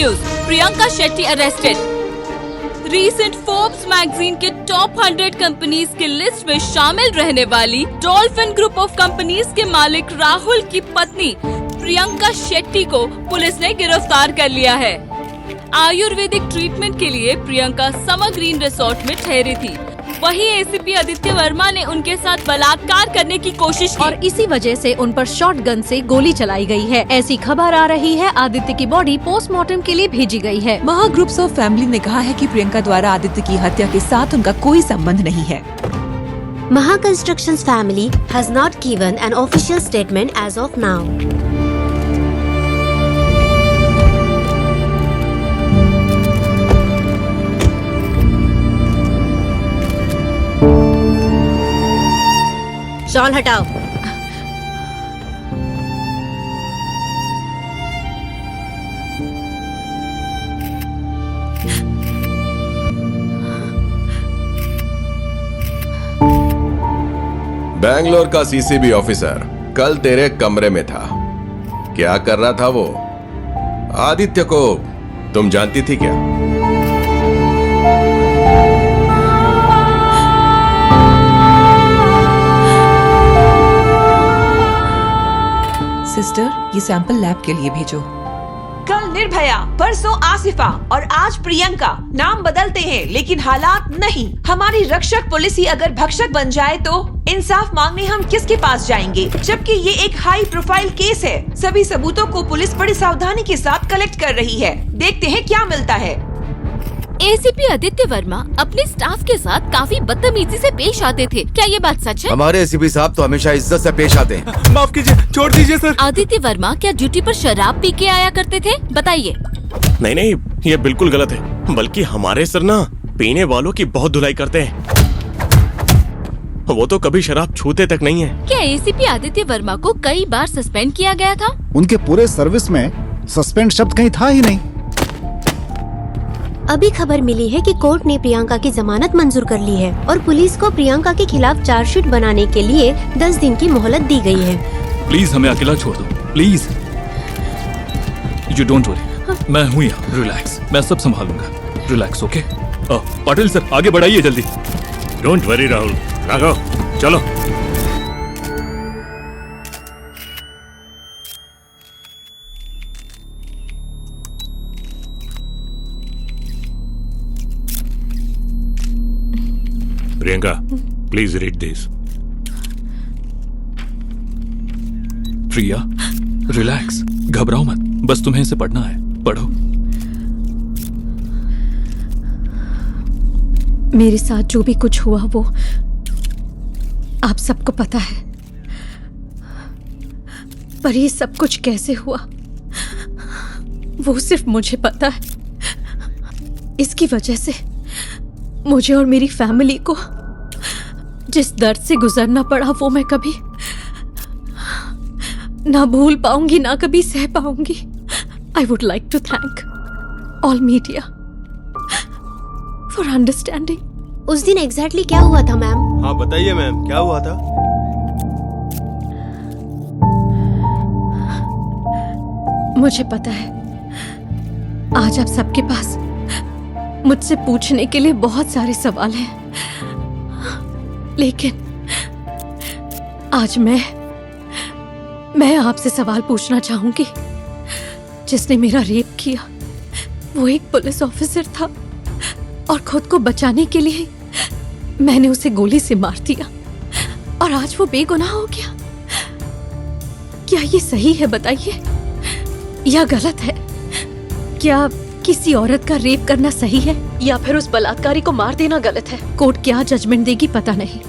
News, Priyanka Shetty arrested. Recent Forbes magazine के top 100 companies की list में शामिल रहने वाली डॉल्फिन ग्रुप ऑफ कंपनीज के मालिक राहुल की पत्नी प्रियंका शेट्टी को पुलिस ने गिरफ्तार कर लिया है। आयुर्वेदिक ट्रीटमेंट के लिए प्रियंका समर ग्रीन रिसोर्ट में ठहरी थी। वहीं एसीपी आदित्य वर्मा ने उनके साथ बलात्कार करने की कोशिश की और इसी वजह से उन पर शॉटगन से गोली चलाई गई है। ऐसी खबर आ रही है। आदित्य की बॉडी पोस्टमार्टम के लिए भेजी गई है। महा ग्रुप्स ऑफ फैमिली ने कहा है कि प्रियंका द्वारा आदित्य की हत्या के साथ उनका कोई संबंध नहीं है। Maha Constructions family has not given an official statement as of now. Shawl हटाओ। बैंगलोर का सीसीबी ऑफिसर कल तेरे कमरे में था। क्या कर रहा था वो? आदित्य को तुम जानती थी क्या? सिस्टर, ये सैंपल लैब के लिए भेजो। कल निर्भया, परसों आसिफा और आज प्रियंका। नाम बदलते हैं लेकिन हालात नहीं। हमारी रक्षक पुलिस ही अगर भक्षक बन जाए तो इंसाफ मांगने हम किसके पास जाएंगे? जबकि ये एक हाई प्रोफाइल केस है। सभी सबूतों को पुलिस बड़ी सावधानी के साथ कलेक्ट कर रही है। देखते हैं क्या मिलता है। एसीपी आदित्य वर्मा अपने स्टाफ के साथ काफी बदतमीजी से पेश आते थे। क्या ये बात सच है? हमारे एसीपी साहब तो हमेशा इज्जत से पेश आते हैं। माफ कीजिए, छोड़ दीजिए सर। आदित्य वर्मा क्या ड्यूटी पर शराब पी के आया करते थे? बताइए। नहीं नहीं, ये बिल्कुल गलत है। बल्कि हमारे सर ना पीने वालों की बहुत धुलाई करते हैं। वो तो कभी शराब छूते तक नहीं है। क्या एसीपी आदित्य वर्मा को कई बार सस्पेंड किया गया था? उनके पूरे सर्विस में सस्पेंड शब्द कहीं था ही नहीं। अभी खबर मिली है कि कोर्ट ने प्रियंका की जमानत मंजूर कर ली है और पुलिस को प्रियंका के खिलाफ चार्जशीट बनाने के लिए 10 दिन की मोहलत दी गई है। प्लीज हमें अकेला छोड़ दो, प्लीज। यू डोंट वरी, मैं हूँ यहाँ। रिलैक्स, मैं सब संभालूंगा। Relax, okay? पाटिल सर, आगे बढ़ाइए जल्दी। डोंट वरी राहुल, राघव चलो। Priyanka, please read this. Priya, relax, घबराओ मत। बस तुम्हें इसे पढ़ना है, पढ़ो। मेरे साथ जो भी कुछ हुआ वो आप सबको पता है, पर ये सब कुछ कैसे हुआ वो सिर्फ मुझे पता है। इसकी वजह से मुझे और मेरी फैमिली को जिस दर्द से गुजरना पड़ा वो मैं कभी ना भूल पाऊंगी, ना कभी सह पाऊंगी। I would like to thank all media for understanding. उस दिन एग्जैक्टली क्या हुआ था मैम? हाँ बताइए मैम, क्या हुआ था? मुझे पता है आज आप सबके पास मुझसे पूछने के लिए बहुत सारे सवाल हैं, लेकिन आज मैं आपसे सवाल पूछना चाहूंगी। जिसने मेरा रेप किया वो एक पुलिस ऑफिसर था और खुद को बचाने के लिए मैंने उसे गोली से मार दिया और आज वो बेगुनाह हो गया। क्या ये सही है बताइए, या गलत है? क्या किसी औरत का रेप करना सही है या फिर उस बलात्कारी को मार देना गलत है? कोर्ट क्या जजमेंट देगी पता नहीं,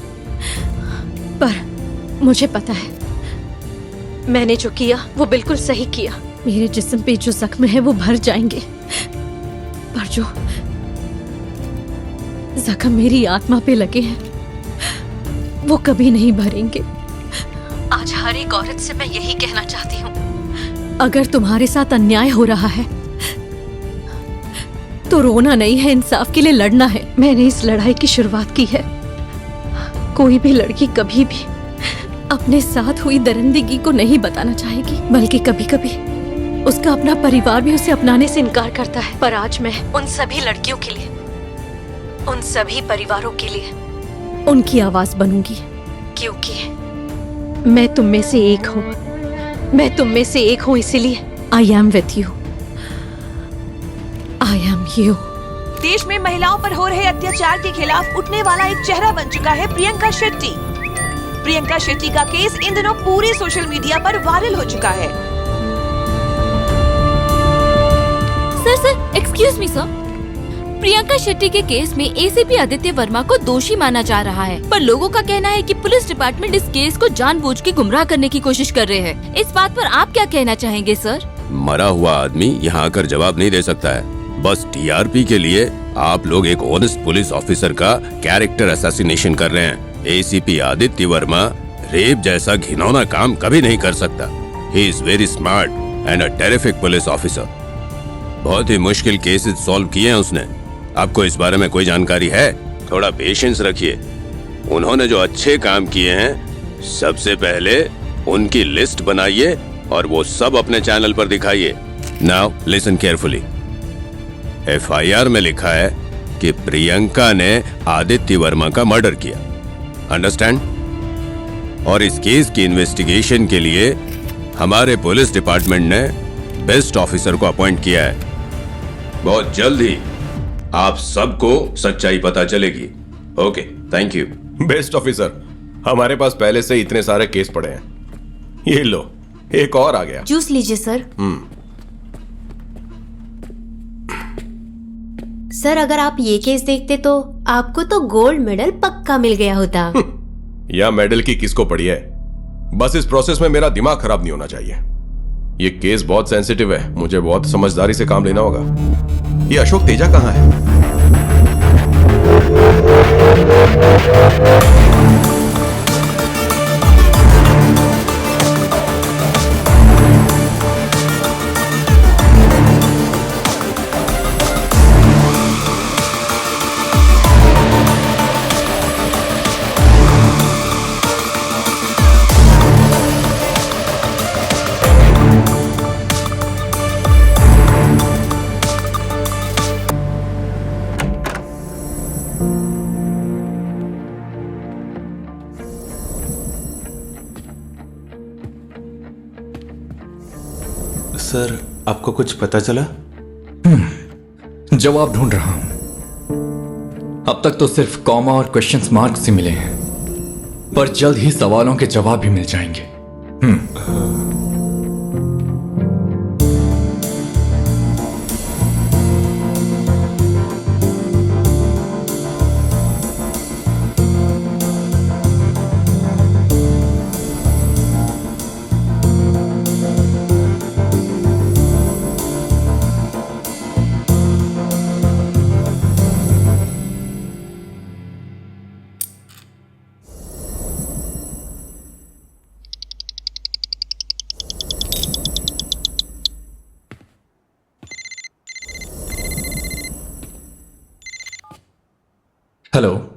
पर मुझे पता है मैंने जो किया वो बिल्कुल सही किया। मेरे जिस्म पे जो जख्म है वो भर जाएंगे, पर जो जख्म मेरी आत्मा पे लगे हैं वो कभी नहीं भरेंगे। आज हर एक औरत से मैं यही कहना चाहती हूँ, अगर तुम्हारे साथ अन्याय हो रहा है तो रोना नहीं है, इंसाफ के लिए लड़ना है। मैंने इस लड़ाई की शुरुआत की है। कोई भी लड़की कभी भी अपने साथ हुई दरिंदगी को नहीं बताना चाहेगी, बल्कि कभी कभी उसका अपना परिवार भी उसे अपनाने से इनकार करता है। पर आज मैं उन सभी लड़कियों के लिए, उन सभी परिवारों के लिए उनकी आवाज बनूंगी, क्योंकि मैं तुम में से एक हूँ। मैं तुम में से एक हूँ, इसीलिए I am with you. I am you. देश में महिलाओं पर हो रहे अत्याचार के खिलाफ उठने वाला एक चेहरा बन चुका है प्रियंका शेट्टी। प्रियंका शेट्टी का केस इन दिनों पूरे सोशल मीडिया पर वायरल हो चुका है। Sir excuse me sir, Priyanka Shetty के केस में एसीपी आदित्य वर्मा को दोषी माना जा रहा है, पर लोगों का कहना है कि पुलिस डिपार्टमेंट इस केस को जानबूझ के गुमराह करने की कोशिश कर रहे हैं। इस बात पर आप क्या कहना चाहेंगे सर? मरा हुआ आदमी यहाँ आकर जवाब नहीं दे सकता है। बस टीआरपी के लिए आप लोग एक ऑनेस्ट पुलिस ऑफिसर का कैरेक्टर असैसिनेशन कर रहे हैं। एसीपी आदित्य वर्मा रेप जैसा घिनौना काम कभी नहीं कर सकता। He is very smart and a terrific police officer. बहुत ही मुश्किल केसेस सॉल्व किए हैं उसने। आपको इस बारे में कोई जानकारी है? थोड़ा पेशेंस रखिए। उन्होंने जो अच्छे काम किए हैं, सबसे पहले उनकी लिस्ट बनाइए और वो सब अपने चैनल पर दिखाइए। Now listen carefully. एफआईआर में लिखा है कि प्रियंका ने आदित्य वर्मा का मर्डर किया, अंडरस्टैंड? और इस केस की इन्वेस्टिगेशन के लिए हमारे पुलिस डिपार्टमेंट ने बेस्ट ऑफिसर को अपॉइंट किया है। बहुत जल्द ही आप सबको सच्चाई पता चलेगी। Okay, thank you. Best officer, हमारे पास पहले से इतने सारे केस पड़े हैं। ये लो, एक और आ गया। जूस लीजिए सर। सर, अगर आप ये केस देखते तो आपको तो गोल्ड मेडल पक्का मिल गया होता। या मेडल की किसको पड़ी है? बस इस प्रोसेस में मेरा दिमाग खराब नहीं होना चाहिए। ये केस बहुत सेंसिटिव है, मुझे बहुत समझदारी से काम लेना होगा। ये अशोक तेजा कहाँ है? सर, आपको कुछ पता चला? जवाब ढूंढ रहा हूं। अब तक तो सिर्फ कॉमा और क्वेश्चन मार्क से मिले हैं, पर जल्द ही सवालों के जवाब भी मिल जाएंगे। हेलो।